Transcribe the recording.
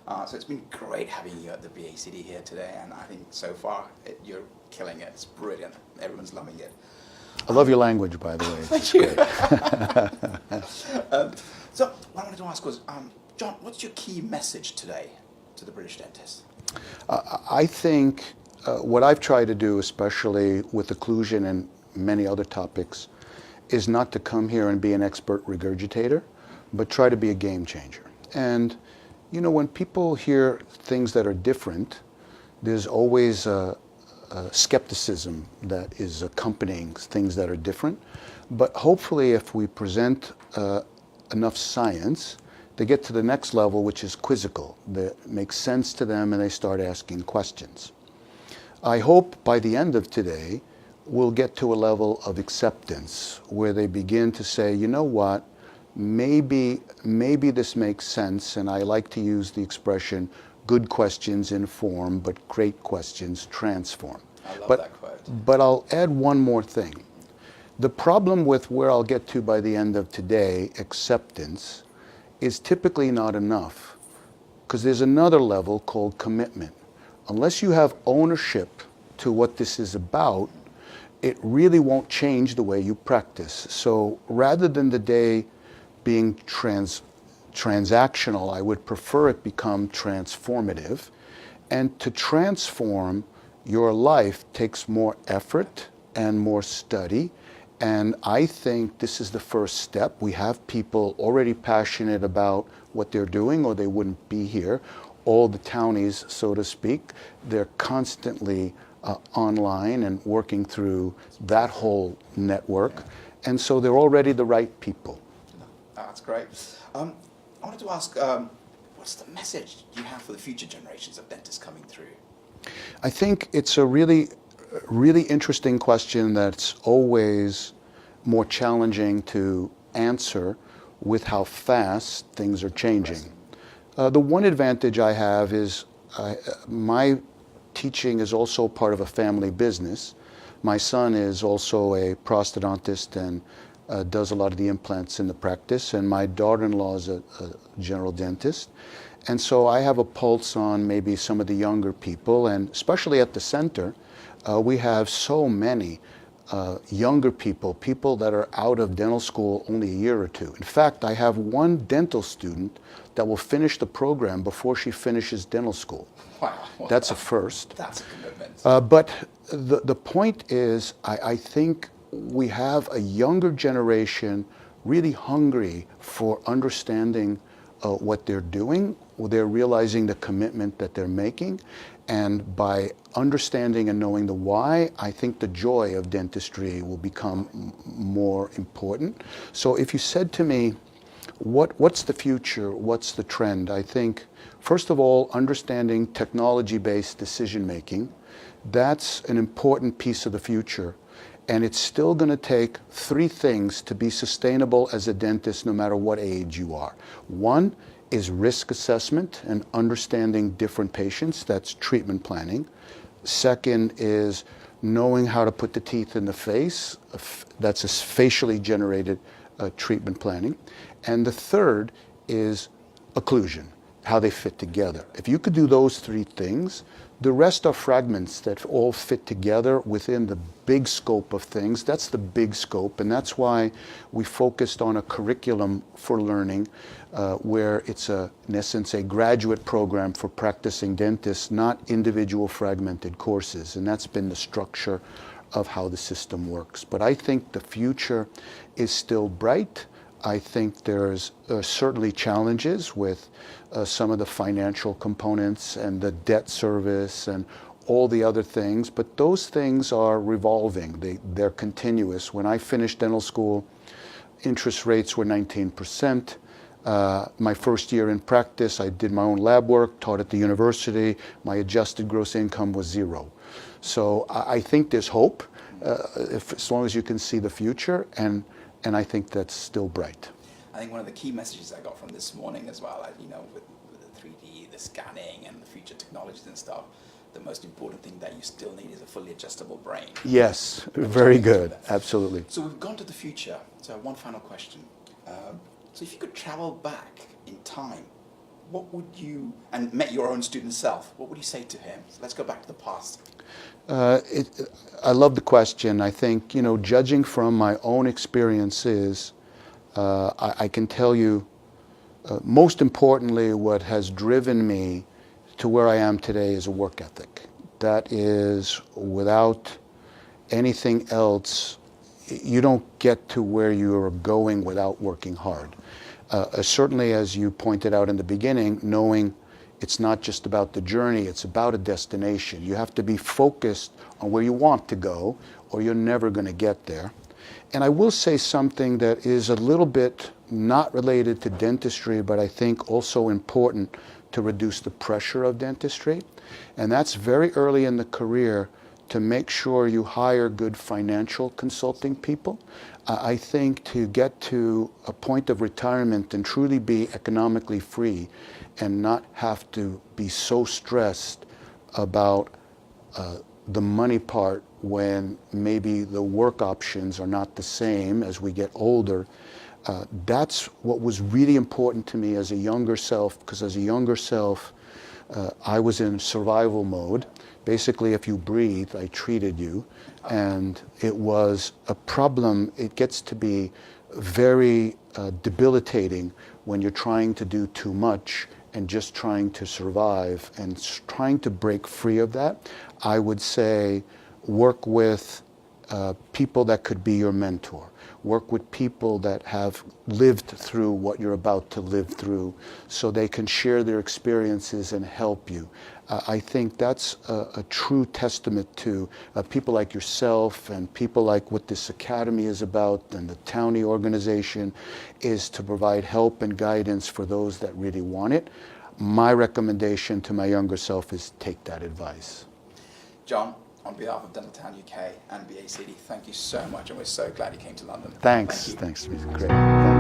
So it's been great having you at the BACD here today, and I think so far you're killing it. It's brilliant. Everyone's loving it. I love your language, by the way. Thank you. So what I wanted to ask was, John, what's your key message today to the British dentist? I think what I've tried to do, especially with occlusion and many other topics, is not to come here and be an expert regurgitator, but try to be a game changer. And, you know, when people hear things that are different, there's always a skepticism that is accompanying things that are different. But hopefully if we present enough science, they get to the next level, which is quizzical, that makes sense to them and they start asking questions. I hope by the end of today, we'll get to a level of acceptance where they begin to say, you know what, maybe this makes sense, and I like to use the expression, good questions inform, but great questions transform. I love that quote. But I'll add one more thing. The problem with where I'll get to by the end of today, acceptance, is typically not enough, because there's another level called commitment. Unless you have ownership to what this is about, it really won't change the way you practice. So rather than the day being transactional, I would prefer it become transformative. And to transform your life takes more effort and more study. And I think this is the first step. We have people already passionate about what they're doing, or they wouldn't be here. All the townies, so to speak, they're constantly online and working through that whole network. And so they're already the right people. That's great. I wanted to ask, what's the message you have for the future generations of dentists coming through? I think it's a really interesting question that's always more challenging to answer with how fast things are changing. The one advantage I have is my teaching is also part of a family business. My son is also a prosthodontist and does a lot of the implants in the practice, and my daughter-in-law is a general dentist. And so I have a pulse on maybe some of the younger people, and especially at the center, we have so many younger people that are out of dental school only a year or two. In fact, I have one dental student that will finish the program before she finishes dental school. Wow. That's a first. That's a commitment. But the point is, I think we have a younger generation really hungry for understanding what they're doing. They're realizing the commitment that they're making. And by understanding and knowing the why, I think the joy of dentistry will become more important. So if you said to me, what's the future? What's the trend? I think, first of all, understanding technology-based decision-making. That's an important piece of the future. And it's still going to take three things to be sustainable as a dentist, no matter what age you are. One is risk assessment and understanding different patients. That's treatment planning. Second is knowing how to put the teeth in the face. That's a facially generated treatment planning. And the third is occlusion, how they fit together. If you could do those three things, the rest are fragments that all fit together within the big scope of things. That's the big scope, and that's why we focused on a curriculum for learning where it's, in essence, a graduate program for practicing dentists, not individual fragmented courses. And that's been the structure of how the system works. But I think the future is still bright. I think there's certainly challenges with some of the financial components and the debt service and all the other things, but those things are revolving. They're continuous. When I finished dental school, interest rates were 19%. My first year in practice, I did my own lab work, taught at the university. My adjusted gross income was zero. So I think there's hope, as long as you can see the future, and I think that's still bright. I think one of the key messages I got from this morning as well, you know, with the 3D, the scanning, and the future technologies and stuff, the most important thing that you still need is a fully adjustable brain. Yes, very good, absolutely. So we've gone to the future. So one final question. So if you could travel back in time, what would you, and met your own student self, what would you say to him? So let's go back to the past. I love the question. I think, judging from my own experiences, I can tell you, most importantly, what has driven me to where I am today is a work ethic. That is, without anything else, you don't get to where you are going without working hard. Certainly, as you pointed out in the beginning, knowing it's not just about the journey, it's about a destination. You have to be focused on where you want to go, or you're never going to get there. And I will say something that is a little bit not related to dentistry, but I think also important to reduce the pressure of dentistry. And that's very early in the career to make sure you hire good financial consulting people. I think to get to a point of retirement and truly be economically free and not have to be so stressed about the money part when maybe the work options are not the same as we get older, that's what was really important to me as a younger self, because as a younger self, I was in survival mode. Basically, if you breathe, I treated you. And it was a problem. It gets to be very debilitating when you're trying to do too much and just trying to survive and trying to break free of that. I would say work with people that could be your mentor. Work with people that have lived through what you're about to live through so they can share their experiences and help you. I think that's a true testament to people like yourself and people like what this academy is about and the Townie organization, is to provide help and guidance for those that really want it. My recommendation to my younger self is take that advice. John, on behalf of Dentaltown UK and BACD, thank you so much, and we're so glad you came to London. Thanks. Thank you. Thanks. Great.